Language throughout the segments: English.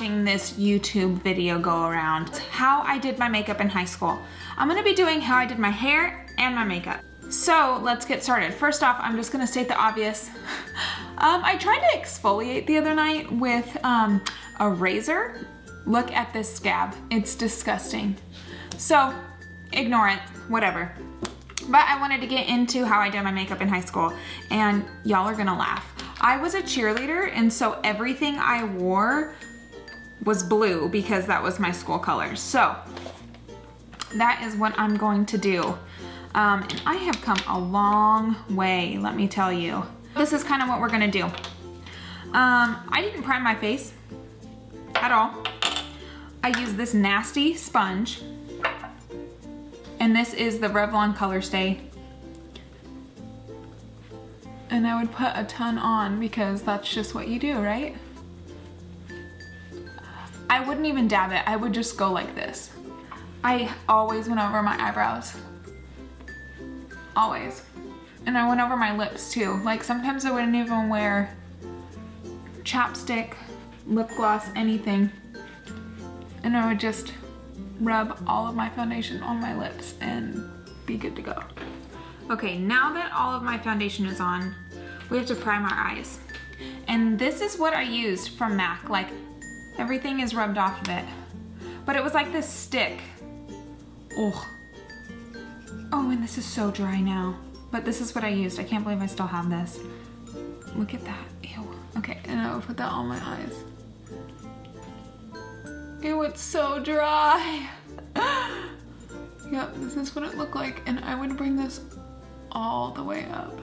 watching this YouTube video go around. How I did my makeup in high school. I'm gonna be doing how I did my hair and my makeup. So let's get started. First off, I'm just gonna state the obvious. I tried to exfoliate the other night with a razor. Look at this scab, it's disgusting. So ignore it, whatever. But I wanted to get into how I did my makeup in high school, and y'all are gonna laugh. I was a cheerleader, and so everything I wore was blue because that was my school color. So that is what I'm going to do. And I have come a long way, let me tell you. This is kind of what we're gonna do. I didn't prime my face at all. I used this nasty sponge, and this is the Revlon Color Stay. And I would put a ton on because that's just what you do, right? I wouldn't even dab it, I would just go like this. I always went over my eyebrows. Always. And I went over my lips too. Like sometimes I wouldn't even wear chapstick, lip gloss, anything. And I would just rub all of my foundation on my lips and be good to go. Okay, now that all of my foundation is on, we have to prime our eyes. And this is what I used from MAC. Like, everything is rubbed off of it. But it was like this stick. Oh. Oh, and this is so dry now. But this is what I used. I can't believe I still have this. Look at that. Ew. Okay, and I will put that on my eyes. Ew, it's so dry. Yep, this is what it looked like, and I would bring this all the way up.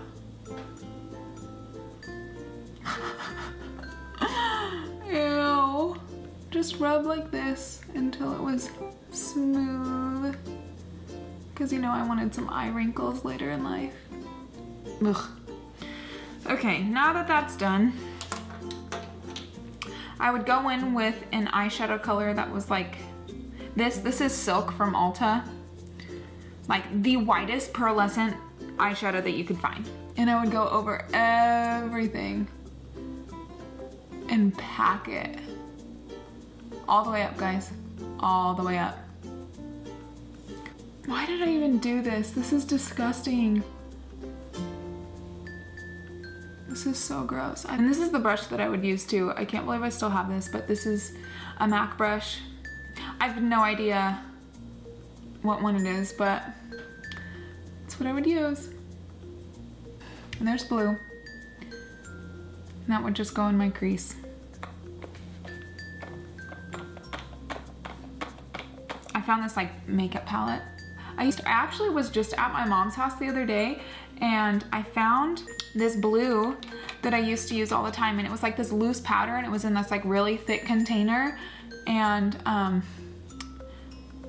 Ew. Just rub like this until it was smooth. Because you know I wanted some eye wrinkles later in life. Ugh. Okay, now that that's done, I would go in with an eyeshadow color that was like this. This is Silk from Ulta. Like the whitest pearlescent eyeshadow that you could find. And I would go over everything and pack it. All the way up, guys. All the way up. Why did I even do this? This is disgusting. This is so gross. And this is the brush that I would use too. I can't believe I still have this, but this is a MAC brush. I have no idea what one it is, but it's what I would use. And there's blue. And that would just go in my crease. I found this like makeup palette. I actually was just at my mom's house the other day, and I found this blue that I used to use all the time, and it was like this loose powder, and it was in this like really thick container, and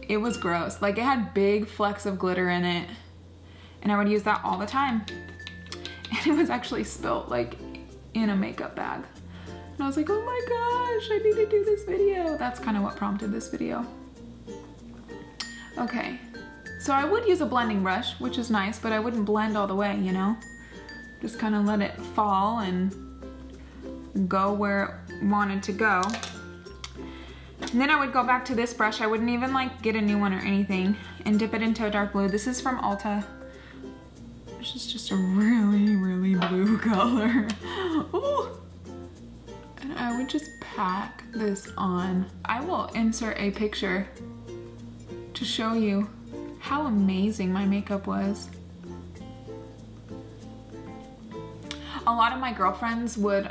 it was gross. Like it had big flecks of glitter in it, and I would use that all the time. And it was actually spilt like in a makeup bag. And I was like, oh my gosh, I need to do this video. That's kind of what prompted this video. Okay, so I would use a blending brush, which is nice, but I wouldn't blend all the way, you know? Just kind of let it fall and go where it wanted to go. And then I would go back to this brush. I wouldn't even like get a new one or anything, and dip it into a dark blue. This is from Ulta. This is just a really, really blue color. Ooh. And I would just pack this on. I will insert a picture to show you how amazing my makeup was. A lot of my girlfriends would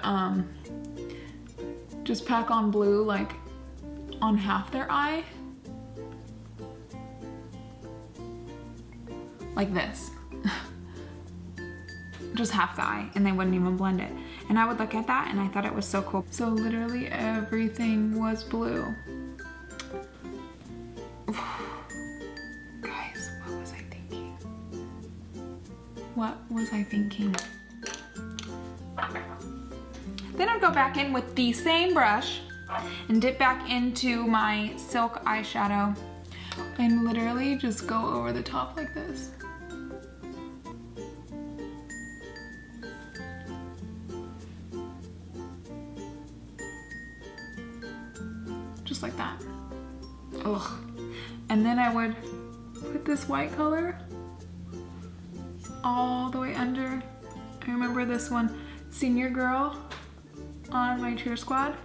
just pack on blue like on half their eye. Like this. Just half the eye, and they wouldn't even blend it. And I would look at that and I thought it was so cool. So literally everything was blue. Guys, what was I thinking? What was I thinking? Then I'd go back in with the same brush and dip back into my Silk eyeshadow and literally just go over the top like this. Ugh. And then I would put this white color all the way under. I remember this one senior girl on my cheer squad.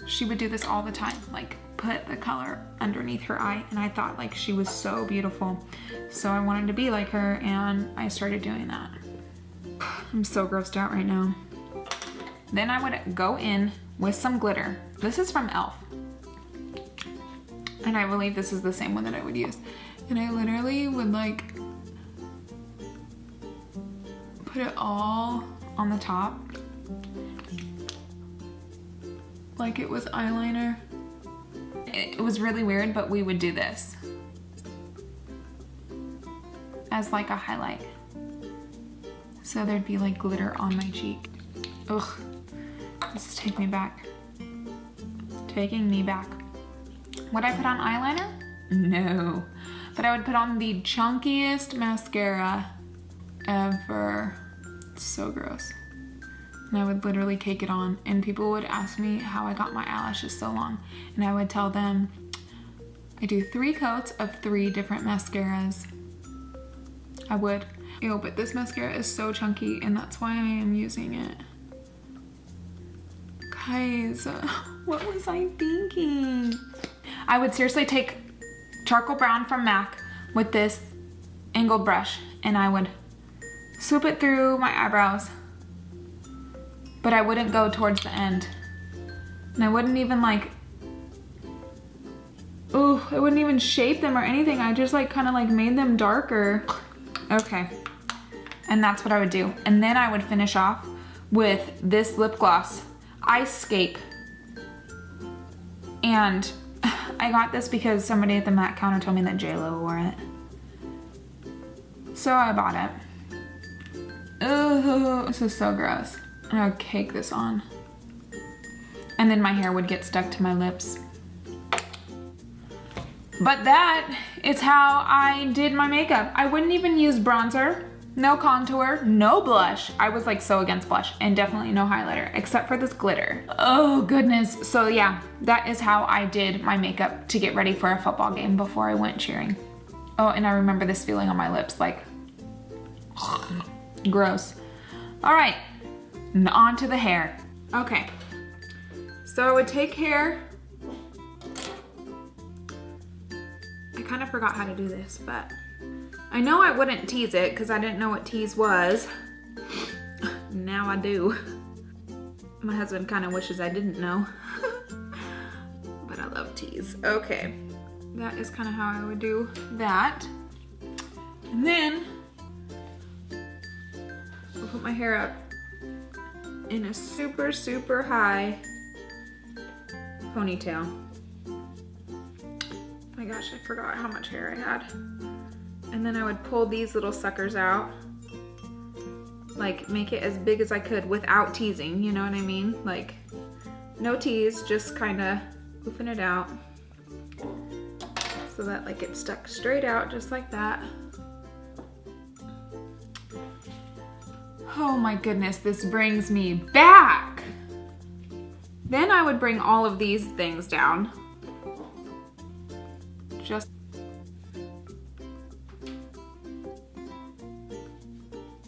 She would do this all the time, like put the color underneath her eye, and I thought like she was so beautiful. So I wanted to be like her, and I started doing that. I'm so grossed out right now. Then I would go in with some glitter. This is from e.l.f. And I believe this is the same one that I would use. And I literally would like put it all on the top. Like it was eyeliner. It was really weird, but we would do this as like a highlight. So there'd be like glitter on my cheek. Ugh, this is taking me back. Taking me back. Would I put on eyeliner? No, but I would put on the chunkiest mascara ever. It's so gross. And I would literally cake it on, and people would ask me how I got my eyelashes so long. And I would tell them, I do 3 coats of 3 different mascaras. I would. Ew, but this mascara is so chunky, and that's why I am using it. Guys, what was I thinking? I would seriously take charcoal brown from MAC with this angled brush, and I would swoop it through my eyebrows, but I wouldn't go towards the end. And I wouldn't even like, ooh, I wouldn't even shape them or anything. I just like kind of like made them darker. Okay, and that's what I would do. And then I would finish off with this lip gloss, Icescape. And I got this because somebody at the MAC counter told me that J-Lo wore it. So I bought it. Ugh, this is so gross. And I would cake this on. And then my hair would get stuck to my lips. But that is how I did my makeup. I wouldn't even use bronzer, no contour, no blush. I was like so against blush, and definitely no highlighter, except for this glitter. Oh goodness. So yeah, that is how I did my makeup to get ready for a football game before I went cheering. Oh, and I remember this feeling on my lips, like gross. All right, on to the hair. Okay, so I would take hair. I kind of forgot how to do this, but I know I wouldn't tease it because I didn't know what tease was. Now I do. My husband kind of wishes I didn't know. But I love tease. Okay, that is kind of how I would do that. And then I'll put my hair up in a super, super high ponytail. My gosh, I forgot how much hair I had. And then I would pull these little suckers out, like make it as big as I could without teasing, you know what I mean? Like no tease, just kind of poofing it out so that like it stuck straight out just like that. Oh my goodness, this brings me back. Then I would bring all of these things down. Just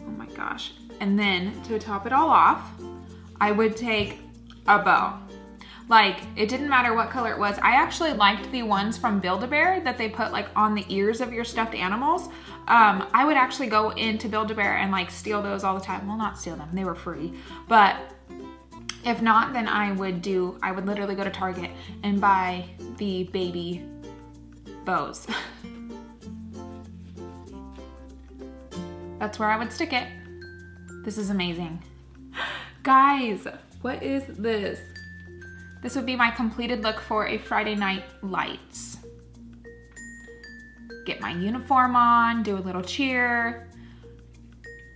oh my gosh. And then to top it all off, I would take a bow. Like, it didn't matter what color it was. I actually liked the ones from Build-A-Bear that they put like on the ears of your stuffed animals. I would actually go into Build-A-Bear and like steal those all the time. Well, not steal them, they were free. But if not, then I would literally go to Target and buy the baby bows. That's where I would stick it. This is amazing. Guys, what is this? This would be my completed look for a Friday night lights. Get my uniform on, do a little cheer,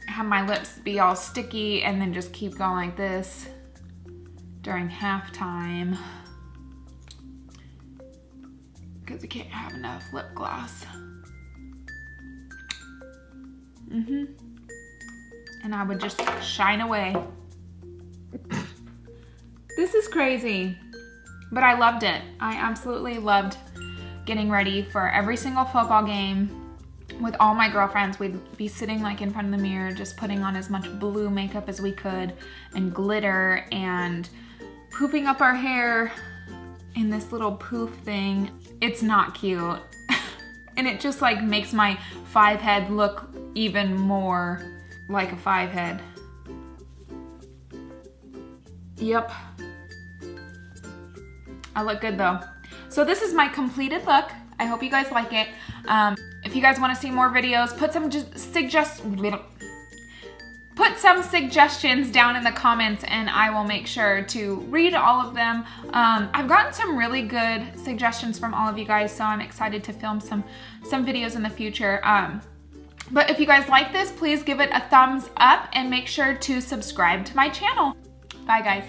have my lips be all sticky, and then just keep going like this during halftime. Because you can't have enough lip gloss. And I would just shine away. This is crazy. But I loved it. I absolutely loved getting ready for every single football game. With all my girlfriends, we'd be sitting like in front of the mirror, just putting on as much blue makeup as we could and glitter and poofing up our hair in this little poof thing. It's not cute. And it just like makes my 5 head look even more like a 5 head. Yep. I look good though. So this is my completed look. I hope you guys like it. If you guys want to see more videos, put some suggestions down in the comments and I will make sure to read all of them. I've gotten some really good suggestions from all of you guys, so I'm excited to film some videos in the future. But if you guys like this, please give it a thumbs up and make sure to subscribe to my channel. Bye guys.